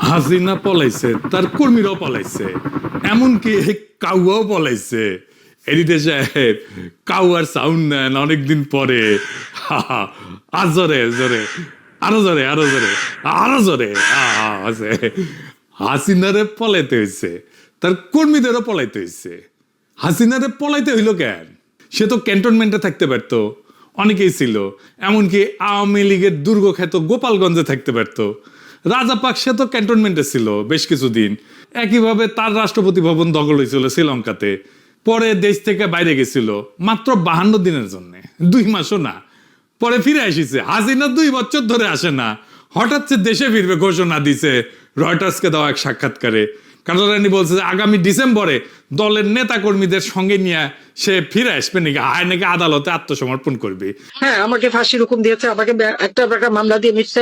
হাসিনা পলাইছে, তার কর্মীরাও পলাইছে, এমনকি কাউয়াও পলাইছে। এডিটর সাহেব, কাউয়ার সাউন্ড নেন অনেকদিন পরে। আর জোরে জোরে, আরো জোরে, আরো জোরে, আরো জোরে। হাসিনারে পলাইতে হয়েছে, তার কর্মীদেরও পলাইতে হয়েছে। হাসিনারে পলাইতে হইল কেন? সে তো ক্যান্টনমেন্টে থাকতে পারত, অনেকেই ছিল, এমনকি আওয়ামী লীগের দুর্গখ্যাত গোপালগঞ্জে থাকতে পারত। রাজাপাক সে তো ক্যান্টনমেন্টে ছিল বেশ কিছুদিন। একইভাবে তার রাষ্ট্রপতি ভবন দখল হয়েছিল শ্রীলঙ্কাতে, পরে দেশ থেকে বাইরে গেছিল মাত্র 52 দিনের জন্য, 2 মাসও না। পরে ফিরে আসিছে। হাসিনা 2 বছর ধরে আসে না, হঠাৎ সে দেশে ফিরবে ঘোষণা দিছে রয়টার্সকে দেওয়া এক সাক্ষাৎকারে। কাটারানি বলছে যে আগামী ডিসেম্বরে দলের নেতা কর্মীদের সঙ্গে নিয়ে সে ফিরে আসবে নাকি, আয় নাকি আদালতে আত্মসমর্পণ করবে। হ্যাঁ, আমাকে ফাঁসির হুকুম দিয়েছে, আমাকে একটা মামলা দিয়ে নিচ্ছে,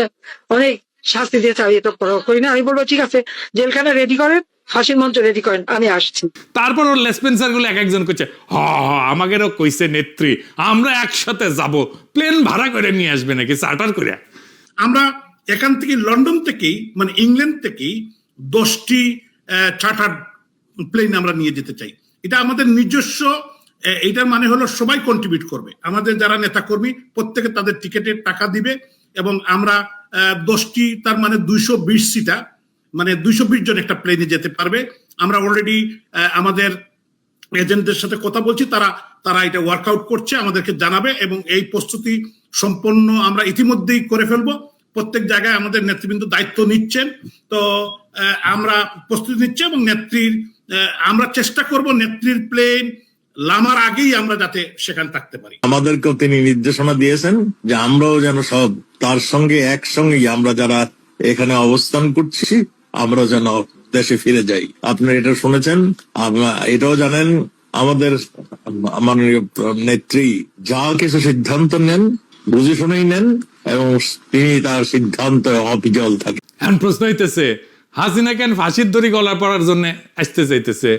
অনেক শাস্তি দিয়েছে। আমি এটা করি না। আমি বলবো ঠিক আছে, জেলখানা রেডি করেন, ফাঁসির মঞ্চ রেডি করেন, আমি আসছি। তারপর ওর লেসপেন্সার গুলো এক একজন করছে, হ আমাদেরও কইছে নেত্রী, আমরা একসাথে যাব, প্লেন ভাড়া করে নিয়ে আসবে নাকি, চার্টার করে। আমরা এখান থেকে লন্ডন থেকেই, মানে ইংল্যান্ড থেকেই 10টি চার্টার প্লেন আমরা নিয়ে যেতে চাই। এটা আমাদের নিজস্ব, এটার মানে হলো সবাই কন্ট্রিবিউট করবে। আমাদের যারা নেতাকর্মী প্রত্যেকে তাদের টিকেটের টাকা দিবে, এবং আমরা 10টি, তার মানে 220 সিটা, মানে 220 জন একটা প্লেনে যেতে পারবে। আমরা অলরেডি আমাদের এজেন্টদের সাথে কথা বলছি, তারা এটা ওয়ার্কআউট করছে, আমাদেরকে জানাবে, এবং এই প্রস্তুতি সম্পন্ন আমরা ইতিমধ্যেই করে ফেলবো। প্রত্যেক জায়গায় আমাদের নেতৃবৃন্দ দায়িত্ব নিচ্ছেন। তো আমরা প্রস্তুতি নিচ্ছি, এবং নেত্রীর আমরা চেষ্টা করব নেত্রীর প্লেন লামার আগেই আমরা যাতে সেখানে থাকতে পারি। আমাদেরকেও তিনি নির্দেশনা দিয়েছেন যে আমরাও যেন সব তার সঙ্গে একসঙ্গে, আমরা যারা এখানে অবস্থান করছি, আমরা যেন দেশে ফিরে যাই। আপনি এটা শুনেছেন, এটাও জানেন আমাদের মাননীয় নেত্রী যা কিছু সিদ্ধান্ত নেন বুঝে শুনেই নেন, এবং তিনি তার সিদ্ধান্ত অবিচল থাকে। এখন প্রশ্ন হইতেছে, হাসিনা কেন ফাঁসির দড়ি গলা পড়ার জন্য আসতে চাইতেছে?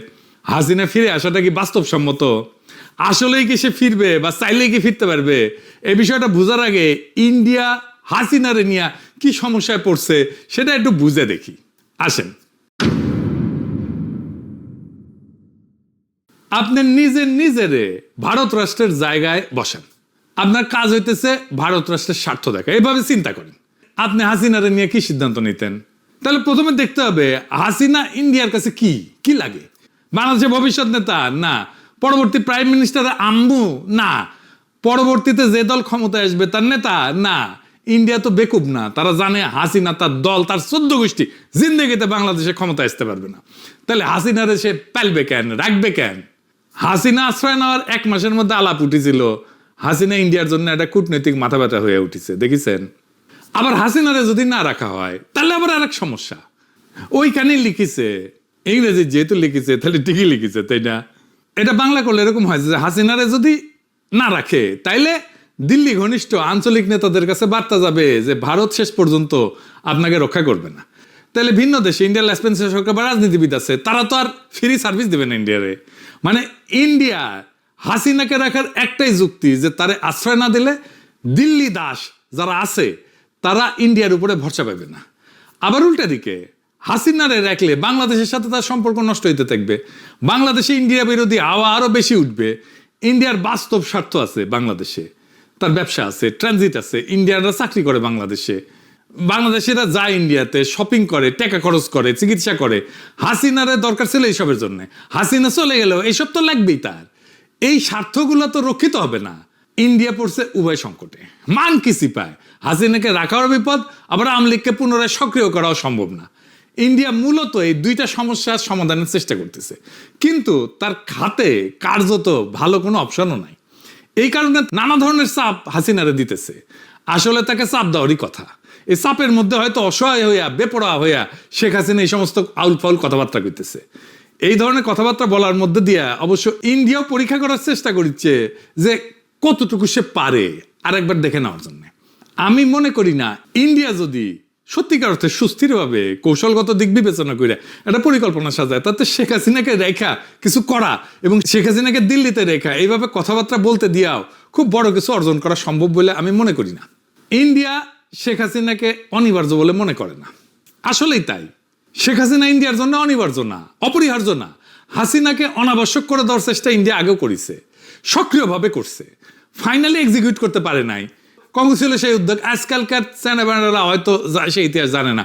হাসিনা ফিরে আসাটা কি বাস্তবসম্মত? আসলেই কি সে ফিরবে, বা চাইলেই কি ফিরতে পারবে? এই বিষয়টা বুঝার আগে ইন্ডিয়া হাসিনারে নিয়ে কি সমস্যায় পড়ছে সেটা একটু বুঝে দেখি। আসেন, আপনি নিজেরে ভারত রাষ্ট্রের জায়গায় বসেন। আপনার কাজ হইতেছে ভারত রাষ্ট্রের স্বার্থ দেখা। এইভাবে চিন্তা করেন, আপনি হাসিনারে নিয়ে কি সিদ্ধান্ত নিতেন? তাহলে প্রথমে দেখতে হবে হাসিনা ইন্ডিয়ার কাছে কি কি লাগে। বাংলাদেশের ভবিষ্যৎ নেতা না, পরবর্তী প্রাইম মিনিস্টার আম্মু না, পরবর্তীতে যে দল ক্ষমতায় আসবে তার নেতা না। ইন্ডিয়া তো বেকুব না, তারা জানে হাসিনা, তার দল, তার 14 গোষ্ঠী জিন্দেগিতে বাংলাদেশে ক্ষমতায় আসতে পারবে না। তাহলে হাসিনারে সে পালবে কেন, রাখবে কেন? হাসিনা আশ্রয় নেওয়ার 1 মাসের মধ্যে আলাপ উঠেছিল হাসিনা ইন্ডিয়ার জন্য একটা কূটনৈতিক মাথা ব্যথা হয়ে উঠেছে, দেখেছেন? আবার হাসিনারে যদি না রাখা হয় তাহলে আবার আরেক সমস্যা। ওইখানেই লিখেছে, ইংরেজি যেহেতু লিখেছে তাহলে ঠিকই লিখেছে, তাই না? এটা বাংলা করলে এরকম হয় যে হাসিনারে যদি না রাখে তাইলে দিল্লি ঘনিষ্ঠ আঞ্চলিক নেতাদের কাছে বার্তা যাবে যে ভারত শেষ পর্যন্ত আপনাকে রক্ষা করবে না। তাহলে ভিন্ন দেশে ইন্ডিয়ার লেসপেন্সার সরকার বা রাজনীতিবিদ আছে, তারা তো আর ফ্রি সার্ভিস দেবে না ইন্ডিয়ারে। মানে ইন্ডিয়া হাসিনাকে রাখার একটাই যুক্তি যে তারে আশ্রয় না দিলে দিল্লি দাস যারা আছে তারা ইন্ডিয়ার উপরে ভরসা পাবে না। আবার উল্টা দিকে হাসিনারে রাখলে বাংলাদেশের সাথে তার সম্পর্ক নষ্ট হইতে থাকবে, বাংলাদেশে ইন্ডিয়া বিরোধী হাওয়া আরো বেশি উঠবে। ইন্ডিয়ার বাস্তব স্বার্থ আছে বাংলাদেশে, তার ব্যবসা আছে, ট্রানজিট আছে, ইন্ডিয়ানরা চাকরি করে বাংলাদেশে, বাংলাদেশিরা যায় ইন্ডিয়াতে, শপিং করে, টাকা খরচ করে, চিকিৎসা করে। হাসিনারে দরকার ছিল এইসবের জন্য, হাসিনা চলে গেলেও এইসব তো লাগবেই তার। এই স্বার্থগুলো তো রক্ষিত হবে না। ইন্ডিয়া পড়ছে উভয় সংকটে, মান কিসি পায়। হাসিনাকে রাখাও বিপদ, আবার আওয়ামী লীগকে পুনরায় সক্রিয় করাও সম্ভব না। ইন্ডিয়া মূলত এই 2টা সমস্যার সমাধানের চেষ্টা করতেছে, কিন্তু তার খাতে কার্যত ভালো কোনো অপশনও নাই। এই কারণে নানা ধরনের চাপ হাসিনারে দিতেছে। আসলে তাকে চাপ দেওয়ারই কথা। এই চাপের মধ্যে হয়তো অসহায় হইয়া, বেপরোয়া হইয়া শেখ হাসিনা এই সমস্ত আউল ফাউল কথাবার্তা করতেছে। এই ধরনের কথাবার্তা বলার মধ্যে দিয়া অবশ্য ইন্ডিয়াও পরীক্ষা করার চেষ্টা করছে যে কতটুকু সে পারে আরেকবার দেখে নেওয়ার জন্য। আমি মনে করি না ইন্ডিয়া যদি সত্যিকার অর্থে সুস্থিরভাবে কৌশলগত দিক বিবেচনা করে একটা পরিকল্পনা সাজায়, তাতে শেখ হাসিনাকে রেখা কিছু করা এবং শেখ হাসিনাকে দিল্লিতে রেখা এইভাবে কথাবার্তা বলতে দিয়াও খুব বড় কিছু অর্জন করা সম্ভব বলে আমি মনে করি না। ইন্ডিয়া শেখ হাসিনাকে অনিবার্য বলে মনে করে না, আসলেই তাই। শেখ হাসিনা ইন্ডিয়ার জন্য অনিবার্য না, অপরিহার্য না। হাসিনাকে অনাবশ্যক করে দেওয়ার চেষ্টা ইন্ডিয়া আগেও করেছে, সক্রিয়ভাবে করছে, ফাইনালি এক্সিকিউট করতে পারে নাই। কংগ্রেস ছিল সেই উদ্যোগ। আজকালকার চ্যানেবানারা হয়তো সেই ইতিহাস জানে না।